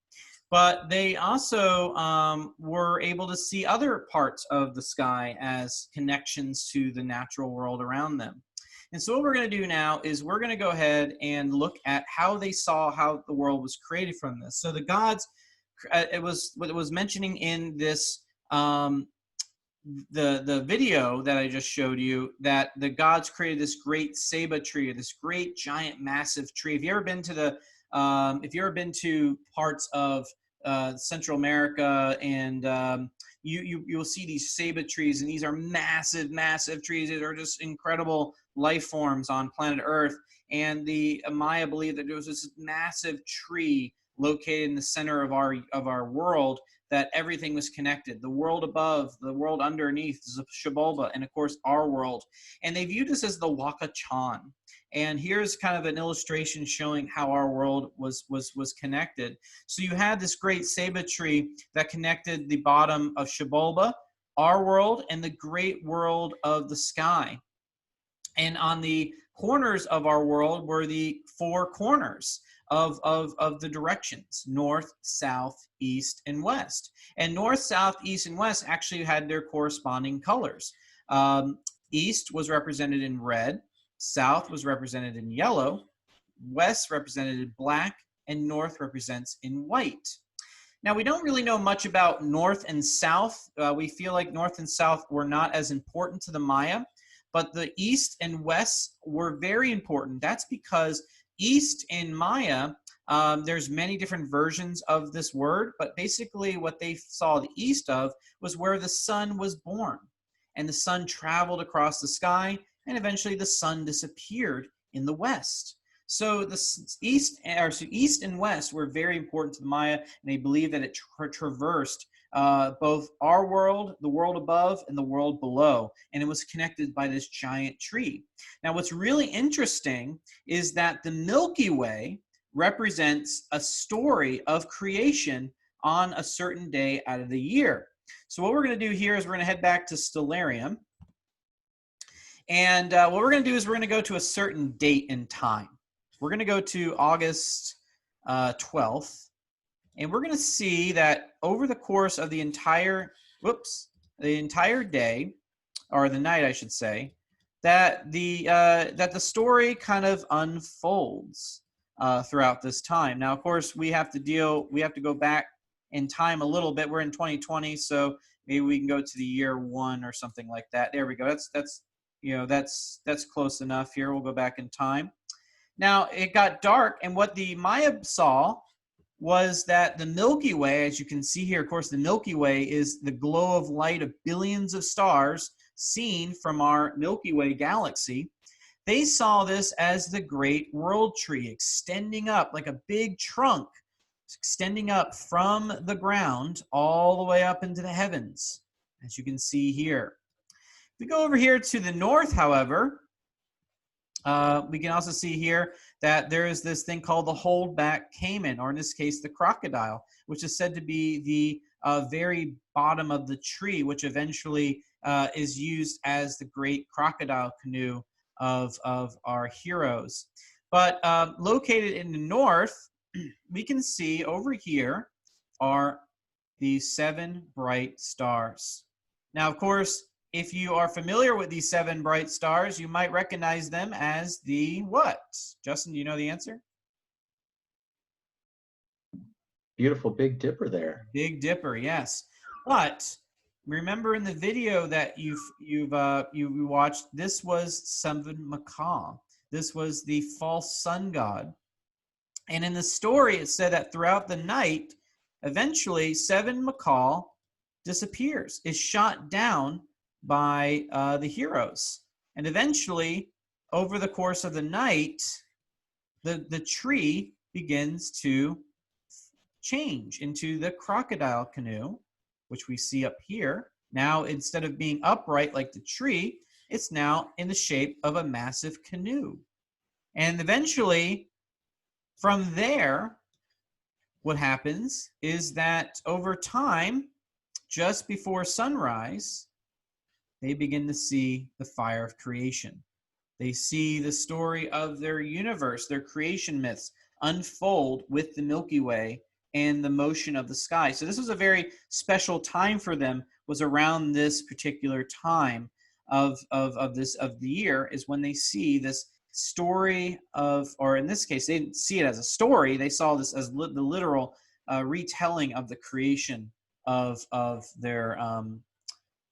But they also were able to see other parts of the sky as connections to the natural world around them. And so what we're going to do now is we're going to go ahead and look at how they saw how the world was created from this. So the gods it was what it was mentioning in this the video that I just showed you, that the gods created this great ceiba tree, this great giant massive tree. If you ever been to parts of Central America, and you'll see these ceiba trees, and these are massive trees. These are just incredible life forms on planet Earth. And the Maya believed that there was this massive tree located in the center of our world, that everything was connected. The world above, the world underneath, Xibalba, and of course our world. And they viewed this as the yucatan. And here's kind of an illustration showing how our world was connected. So you had this great ceiba tree that connected the bottom of Xibalba, our world, and the great world of the sky. And on the corners of our world were the four corners of the directions: north, south, east, and west. And north, south, east, and west actually had their corresponding colors. East was represented in red, south was represented in yellow, west represented in black, and north represents in white. Now, we don't really know much about north and south. We feel like north and south were not as important to the Maya, but the east and west were very important. That's because east in Maya, there's many different versions of this word, but basically what they saw the east of was where the sun was born. And the sun traveled across the sky, and eventually the sun disappeared in the west. So the east and west were very important to the Maya, and they believed that it traversed both our world, the world above, and the world below. And it was connected by this giant tree. Now, what's really interesting is that the Milky Way represents a story of creation on a certain day out of the year. So what we're going to do here is we're going to head back to Stellarium. And what we're going to do is we're going to go to a certain date and time. We're going to go to August 12th. And we're going to see that over the course of the entire day, or the night, I should say, that the story kind of unfolds throughout this time. Now, of course, we have to go back in time a little bit. We're in 2020, so maybe we can go to the year 1 or something like that. There we go. That's close enough here. We'll go back in time. Now, it got dark, and what the Maya saw was that the Milky Way, as you can see here, of course, the Milky Way is the glow of light of billions of stars seen from our Milky Way galaxy. They saw this as the Great World Tree, extending up like a big trunk, extending up from the ground all the way up into the heavens, as you can see here. If we go over here to the north, however, we can also see here that there is this thing called the holdback caiman, or in this case, the crocodile, which is said to be the very bottom of the tree, which eventually is used as the great crocodile canoe of our heroes. But located in the north, we can see over here are the 7 bright stars. Now, of course, if you are familiar with these 7 bright stars, you might recognize them as the what? Justin, do you know the answer? Beautiful Big Dipper there. Big Dipper, yes. But remember in the video that you watched, this was Seven Macaw. This was the false sun god. And in the story, it said that throughout the night, eventually Seven Macaw disappears, is shot down by the heroes. And eventually, over the course of the night, the tree begins to change into the crocodile canoe, which we see up here. Now, instead of being upright like the tree, it's now in the shape of a massive canoe. And eventually, from there, what happens is that over time, just before sunrise, they begin to see the fire of creation. They see the story of their universe, their creation myths, unfold with the Milky Way and the motion of the sky. So this was a very special time for them, was around this particular time of the year, is when they see this story of, or in this case, they didn't see it as a story. They saw this as the literal retelling of the creation of their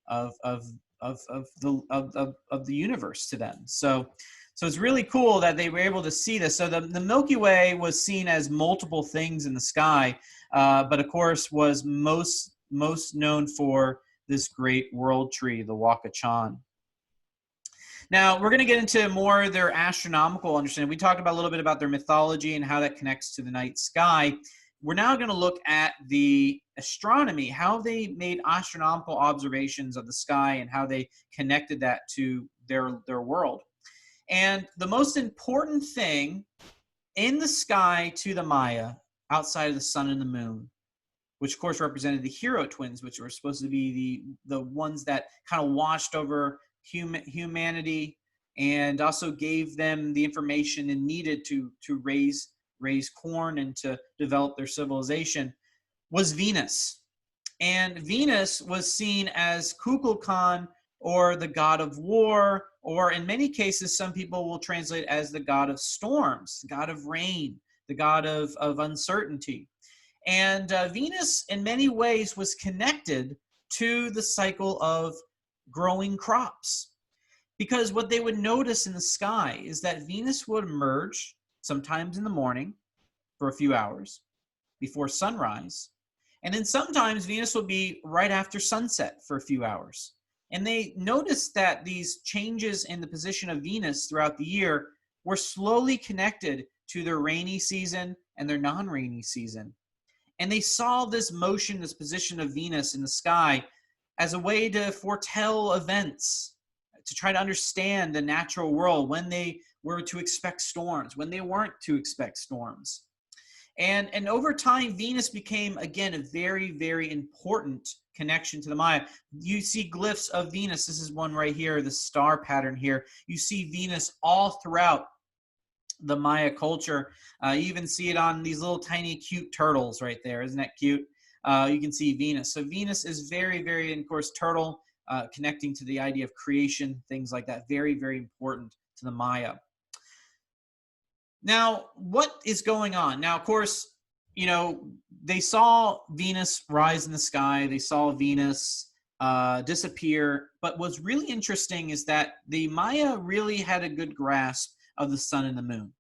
of the universe to them. So it's really cool that they were able to see this. So the Milky Way was seen as multiple things in the sky, but of course was most known for this great world tree, the yucatan. Now, we're going to get into more their astronomical understanding. We talked about a little bit about their mythology and how that connects to the night sky. We're now going to look at the astronomy, how they made astronomical observations of the sky and how they connected that to their world. And the most important thing in the sky to the Maya, outside of the sun and the moon, which of course represented the hero twins, which were supposed to be the ones that kind of watched over humanity and also gave them the information it needed to raise corn and to develop their civilization, was Venus. And Venus was seen as Kukulkan, or the god of war, or in many cases, some people will translate as the god of storms, the god of rain, the god of uncertainty. And Venus, in many ways, was connected to the cycle of growing crops. Because what they would notice in the sky is that Venus would emerge sometimes in the morning for a few hours before sunrise. And then sometimes Venus would be right after sunset for a few hours. And they noticed that these changes in the position of Venus throughout the year were slowly connected to their rainy season and their non-rainy season. And they saw this motion, this position of Venus in the sky as a way to foretell events, to try to understand the natural world, when they were to expect storms, when they weren't to expect storms. And over time, Venus became, again, a very, very important connection to the Maya. You see glyphs of Venus. This is one right here, the star pattern here. You see Venus all throughout the Maya culture. You even see it on these little tiny cute turtles right there. Isn't that cute? You can see Venus. So Venus is very, very, and of course, turtle, connecting to the idea of creation, things like that. Very, very important to the Maya. Now, what is going on? Now, of course, you know, they saw Venus rise in the sky. They saw Venus disappear. But what's really interesting is that the Maya really had a good grasp of the sun and the moon.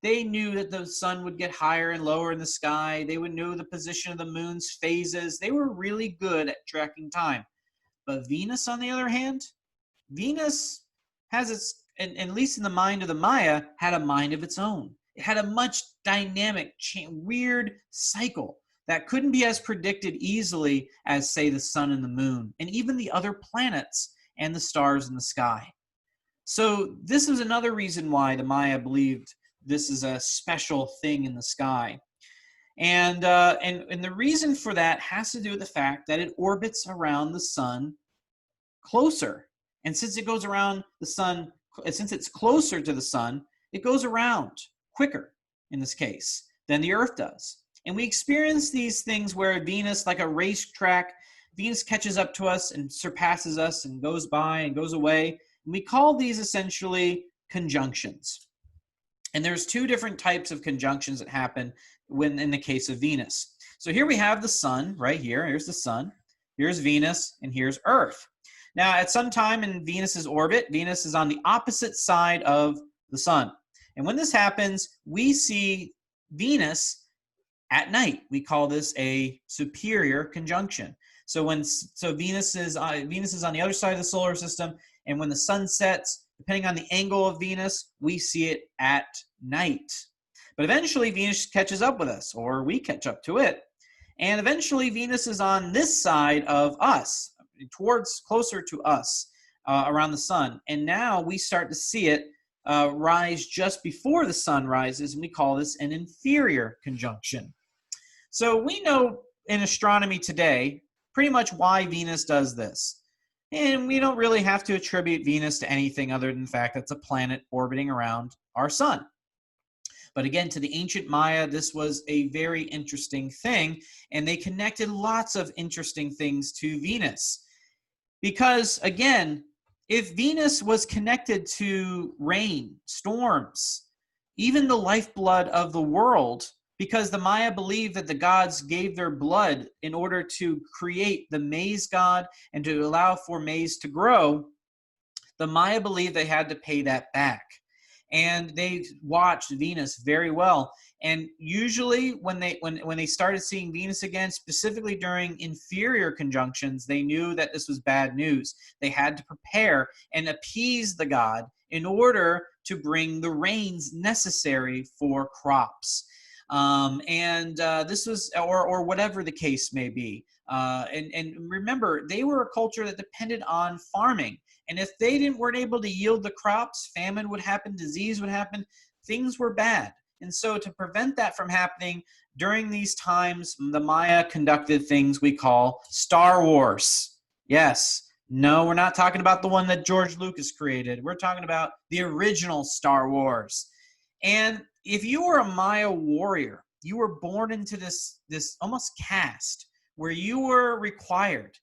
They knew that the sun would get higher and lower in the sky. They would know the position of the moon's phases. They were really good at tracking time. But Venus, on the other hand, Venus has its, and at least in the mind of the Maya, had a mind of its own. It had a much dynamic, weird cycle that couldn't be as predicted easily as, say, the sun and the moon, and even the other planets and the stars in the sky. So this is another reason why the Maya believed this is a special thing in the sky. And the reason for that has to do with the fact that it orbits around the sun closer. And since it goes around the sun, since it's closer to the sun, it goes around quicker, in this case, than the Earth does. And we experience these things where Venus, like a racetrack, Venus catches up to us and surpasses us and goes by and goes away. And we call these essentially conjunctions. And there's two different types of conjunctions that happen when in the case of Venus. So here we have the sun right here. Here's the sun. Here's Venus, and here's Earth. Now, at some time in Venus's orbit, Venus is on the opposite side of the sun. And when this happens, we see Venus at night. We call this a superior conjunction. So Venus is on the other side of the solar system, and when the sun sets, depending on the angle of Venus, we see it at night. But eventually Venus catches up with us, or we catch up to it. And eventually Venus is on this side of us, closer to us, around the sun. And now we start to see it rise just before the sun rises, and we call this an inferior conjunction. So we know in astronomy today pretty much why Venus does this. And we don't really have to attribute Venus to anything other than the fact that it's a planet orbiting around our sun. But again, to the ancient Maya, this was a very interesting thing, and they connected lots of interesting things to Venus. Because again, if Venus was connected to rain, storms, even the lifeblood of the world, because the Maya believed that the gods gave their blood in order to create the maize god and to allow for maize to grow. The Maya believed they had to pay that back. And they watched Venus very well. And usually when they started seeing Venus again, specifically during inferior conjunctions, they knew that this was bad news. They had to prepare and appease the god in order to bring the rains necessary for crops. This was, or whatever the case may be. And remember, they were a culture that depended on farming. And if they weren't able to yield the crops, famine would happen, disease would happen, things were bad. And so to prevent that from happening during these times, the Maya conducted things we call Star Wars. Yes. No, we're not talking about the one that George Lucas created. We're talking about the original Star Wars. And if you were a Maya warrior, you were born into this almost caste where you were required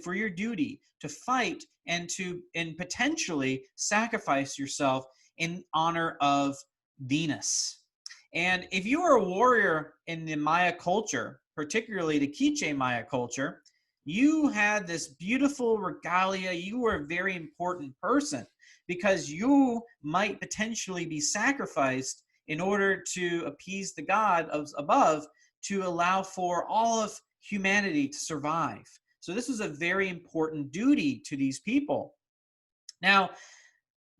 for your duty to fight and potentially sacrifice yourself in honor of Venus. And if you were a warrior in the Maya culture, particularly the Quiche Maya culture, you had this beautiful regalia. You were a very important person because you might potentially be sacrificed in order to appease the god above to allow for all of humanity to survive. So this was a very important duty to these people. Now,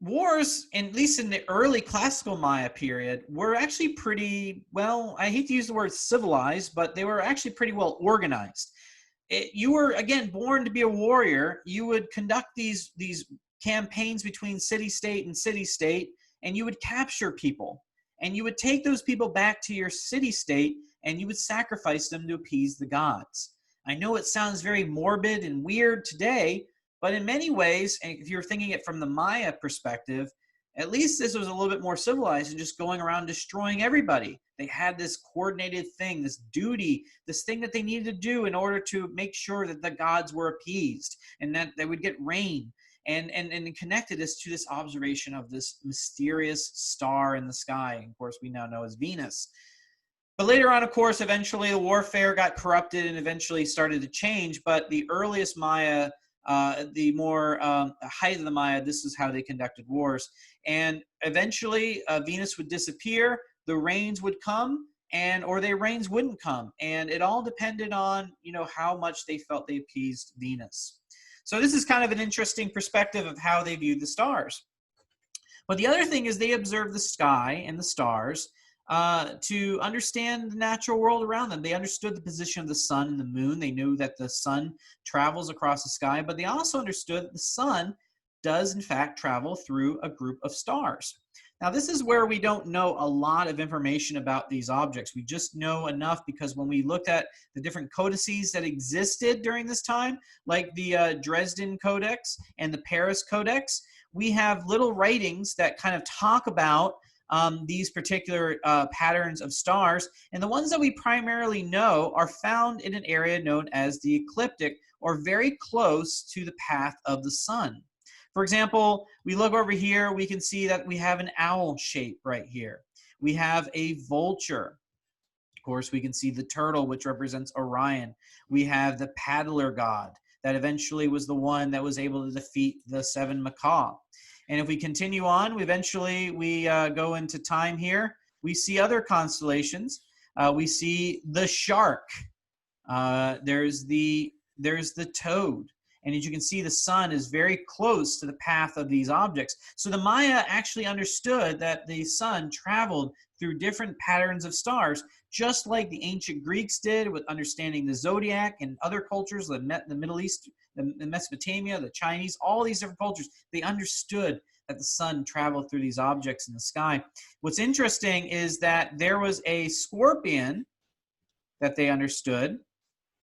wars, at least in the early classical Maya period, were actually pretty, well, I hate to use the word civilized, but they were actually pretty well organized. You were, again, born to be a warrior. You would conduct these campaigns between city-state and city-state, and you would capture people. And you would take those people back to your city-state, and you would sacrifice them to appease the gods. I know it sounds very morbid and weird today, but in many ways, and if you're thinking it from the Maya perspective, at least this was a little bit more civilized than just going around destroying everybody. They had this coordinated thing, this duty, this thing that they needed to do in order to make sure that the gods were appeased and that they would get rain. And connected us to this observation of this mysterious star in the sky. And of course, we now know as Venus. But later on, of course, eventually the warfare got corrupted and eventually started to change. But the earliest Maya, the more height of the Maya, this is how they conducted wars. And eventually Venus would disappear, the rains would come, or the rains wouldn't come. And it all depended on, how much they felt they appeased Venus. So this is kind of an interesting perspective of how they viewed the stars. But the other thing is they observed the sky and the stars to understand the natural world around them. They understood the position of the sun and the moon. They knew that the sun travels across the sky, but they also understood that the sun does, in fact, travel through a group of stars. Now, this is where we don't know a lot of information about these objects. We just know enough because when we looked at the different codices that existed during this time, like the Dresden Codex and the Paris Codex, we have little writings that kind of talk about these particular patterns of stars. And the ones that we primarily know are found in an area known as the ecliptic, or very close to the path of the sun. For example, we look over here, we can see that we have an owl shape right here. We have a vulture. Of course, we can see the turtle, which represents Orion. We have the paddler god that eventually was the one that was able to defeat the seven macaw. And if we continue on, we go into time here. We see other constellations. We see the shark. There's the toad. And as you can see, the sun is very close to the path of these objects. So the Maya actually understood that the sun traveled through different patterns of stars, just like the ancient Greeks did with understanding the zodiac, and other cultures, the Middle East, the Mesopotamia, the Chinese, all these different cultures. They understood that the sun traveled through these objects in the sky. What's interesting is that there was a scorpion that they understood.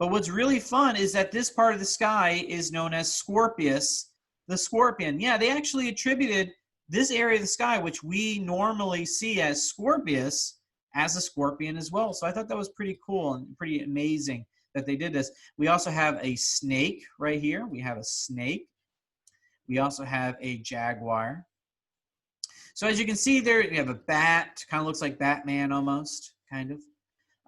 But what's really fun is that this part of the sky is known as Scorpius, the scorpion. Yeah, they actually attributed this area of the sky, which we normally see as Scorpius, as a scorpion as well. So I thought that was pretty cool and pretty amazing that they did this. We also have a snake right here. We have a snake. We also have a jaguar. So as you can see there, you have a bat, kind of looks like Batman almost. kind of.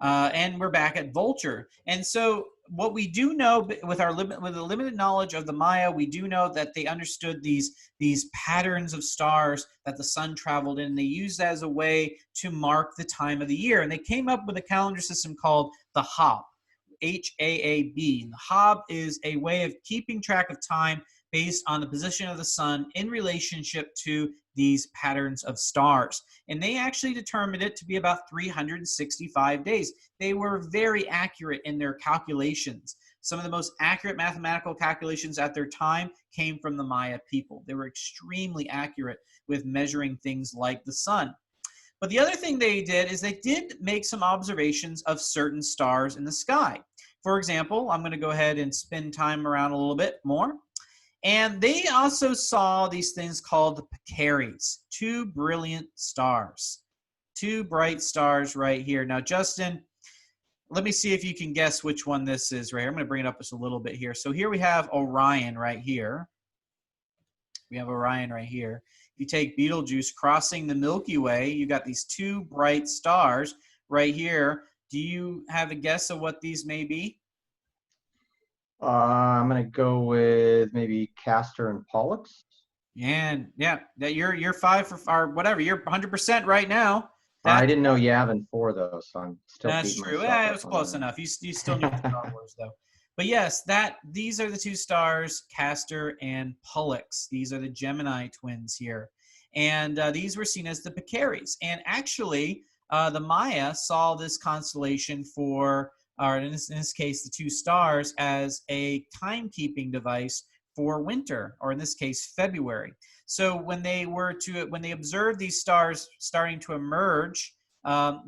And we're back at vulture. And so what we do know with the limited knowledge of the Maya, we do know that they understood these patterns of stars that the sun traveled in. They used that as a way to mark the time of the year. And they came up with a calendar system called the Hab, H-A-A-B. And the Hab is a way of keeping track of time based on the position of the sun in relationship to these patterns of stars. And they actually determined it to be about 365 days. They were very accurate in their calculations. Some of the most accurate mathematical calculations at their time came from the Maya people. They were extremely accurate with measuring things like the sun. But the other thing they did is they did make some observations of certain stars in the sky. For example, I'm going to go ahead and spin time around a little bit more. And they also saw these things called the Peccaries, two brilliant stars, two bright stars right here. Now, Justin, let me see if you can guess which one this is right here. I'm going to bring it up just a little bit here. So here we have Orion right here. We have Orion right here. If you take Betelgeuse crossing the Milky Way, you got these two bright stars right here. Do you have a guess of what these may be? I'm gonna go with maybe Castor and Pollux. And yeah, that you're 5 for or whatever. You're 100% right now. I didn't know Yavin 4 though, so I'm still. That's true. Yeah, it was close enough. You still knew Star Wars though. But yes, these are the two stars, Castor and Pollux. These are the Gemini twins here, and these were seen as the Peccaries. And actually, the Maya saw this constellation for, or in this case, the two stars, as a timekeeping device for winter, or in this case, February. So when they observed these stars starting to emerge,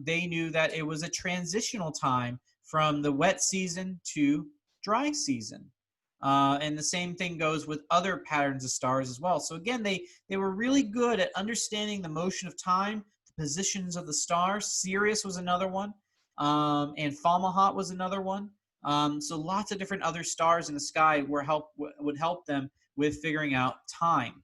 they knew that it was a transitional time from the wet season to dry season. And the same thing goes with other patterns of stars as well. So again, they were really good at understanding the motion of time, the positions of the stars. Sirius was another one, and Fomalhaut was another one. So lots of different other stars in the sky would help them with figuring out time.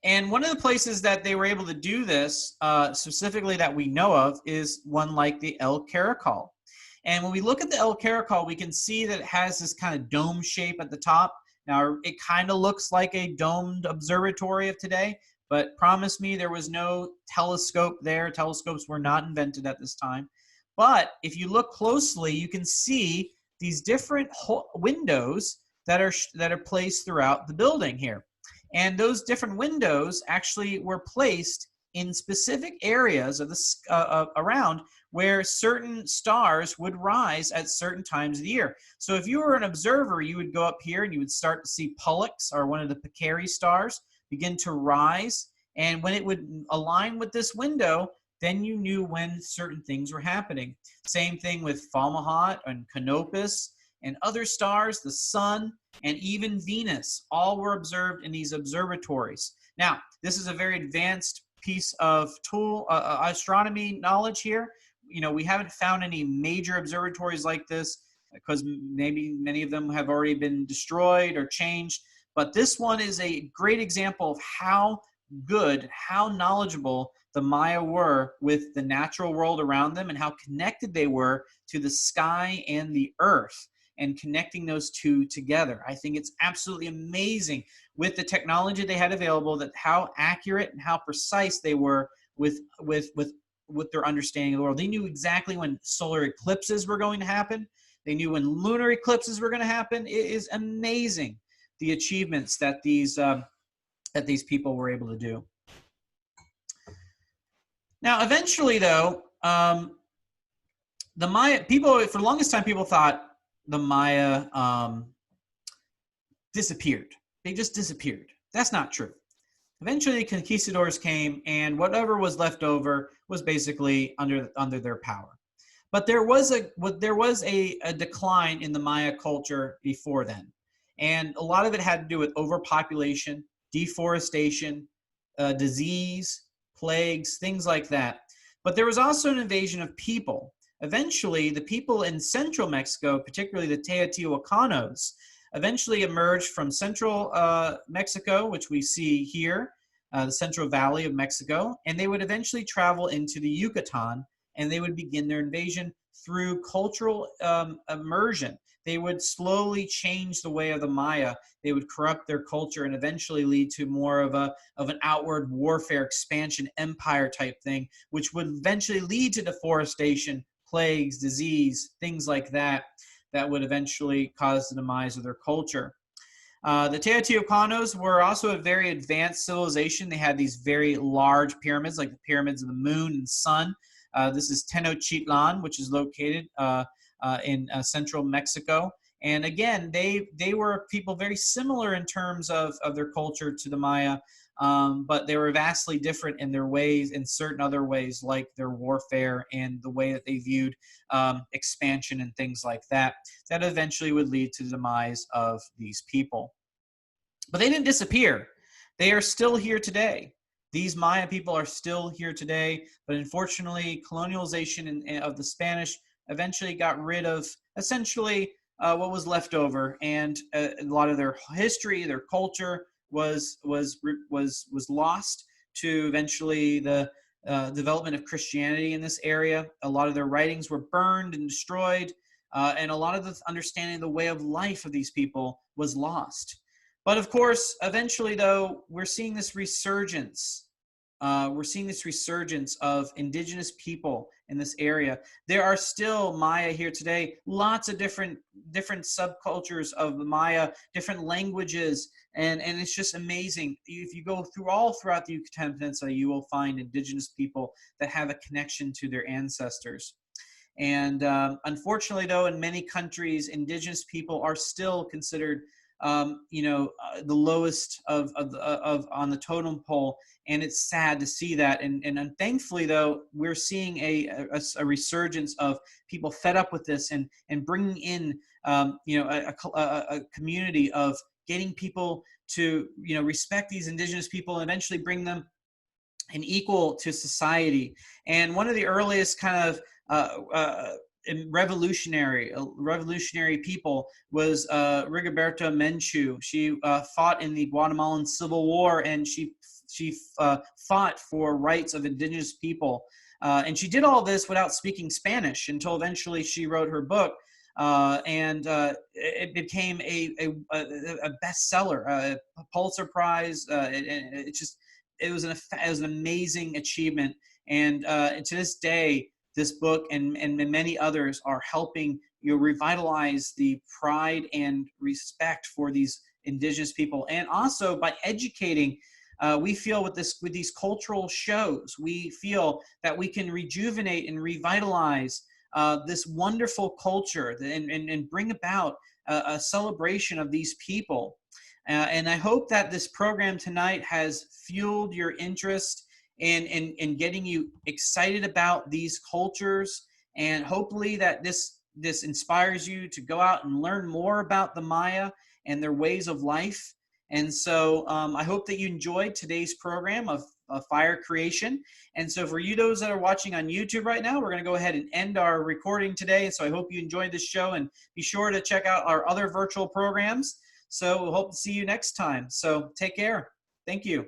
And one of the places that they were able to do this, specifically that we know of, is one like the El Caracol. And when we look at the El Caracol, we can see that it has this kind of dome shape at the top. Now, it kind of looks like a domed observatory of today, but promise me there was no telescope there. Telescopes were not invented at this time. But if you look closely, you can see these different windows that are placed throughout the building here. And those different windows actually were placed in specific areas of the around where certain stars would rise at certain times of the year. So if you were an observer, you would go up here and you would start to see Pollux, or one of the Peccary stars, begin to rise. And when it would align with this window, then you knew when certain things were happening. Same thing with Fomalhaut and Canopus and other stars, the sun, and even Venus, all were observed in these observatories. Now, this is a very advanced piece of astronomy knowledge here. You know, we haven't found any major observatories like this because maybe many of them have already been destroyed or changed. But this one is a great example of how good, how knowledgeable the Maya were with the natural world around them and how connected they were to the sky and the earth, and connecting those two together. I think it's absolutely amazing with the technology they had available, that how accurate and how precise they were with their understanding of the world. They knew exactly when solar eclipses were going to happen. They knew when lunar eclipses were going to happen. It is amazing the achievements that these people were able to do. Now, eventually, though, the Maya people, for the longest time, people thought the Maya disappeared. They just disappeared. That's not true. Eventually, conquistadors came, and whatever was left over was basically under their power. But there was a decline in the Maya culture before then, and a lot of it had to do with overpopulation, deforestation, disease, plagues, things like that. But there was also an invasion of people. Eventually, the people in central Mexico, particularly the Teotihuacanos, eventually emerged from central Mexico, which we see here, the Central Valley of Mexico, and they would eventually travel into the Yucatan and they would begin their invasion through cultural immersion. They would slowly change the way of the Maya. They would corrupt their culture and eventually lead to more of an outward warfare, expansion, empire type thing, which would eventually lead to deforestation, plagues, disease, things like that, that would eventually cause the demise of their culture. The Teotihuacanos were also a very advanced civilization. They had these very large pyramids, like the pyramids of the moon and sun. This is Tenochtitlan, which is located in central Mexico. And again, they were people very similar in terms of their culture to the Maya, but they were vastly different in their ways, in certain other ways, like their warfare and the way that they viewed expansion and things like that, that eventually would lead to the demise of these people. But they didn't disappear. They are still here today. These Maya people are still here today, but unfortunately, colonialization of the Spanish eventually got rid of essentially what was left over, and a lot of their history, their culture was lost to eventually the development of Christianity in this area. A lot of their writings were burned and destroyed, and a lot of the understanding of the way of life of these people was lost. But of course, eventually, though, we're seeing this resurgence. We're seeing this resurgence of indigenous people in this area. There are still Maya here today. Lots of different subcultures of the Maya, different languages, and it's just amazing. If you go throughout the Yucatan Peninsula, you will find indigenous people that have a connection to their ancestors. And unfortunately, though, in many countries, indigenous people are still considered the lowest of on the totem pole, and it's sad to see that. And thankfully, though, we're seeing a resurgence of people fed up with this and bringing in a community of getting people to respect these indigenous people and eventually bring them an equal to society. And one of the earliest kind of revolutionary people was Rigoberta Menchú. She fought in the Guatemalan Civil War, and she fought for rights of indigenous people. And she did all this without speaking Spanish until eventually she wrote her book, and it became a bestseller, a Pulitzer Prize. It was an amazing achievement, and to this day, this book and many others are helping revitalize the pride and respect for these indigenous people. And also by educating, we feel with these cultural shows, we feel that we can rejuvenate and revitalize this wonderful culture and bring about a celebration of these people. And I hope that this program tonight has fueled your interest in getting you excited about these cultures, and hopefully that this inspires you to go out and learn more about the Maya and their ways of life. And so I hope that you enjoyed today's program of fire creation. And so for you, those that are watching on YouTube right now, we're going to go ahead and end our recording today. So I hope you enjoyed this show, and be sure to check out our other virtual programs. So we'll hope to see you next time. So take care. Thank you.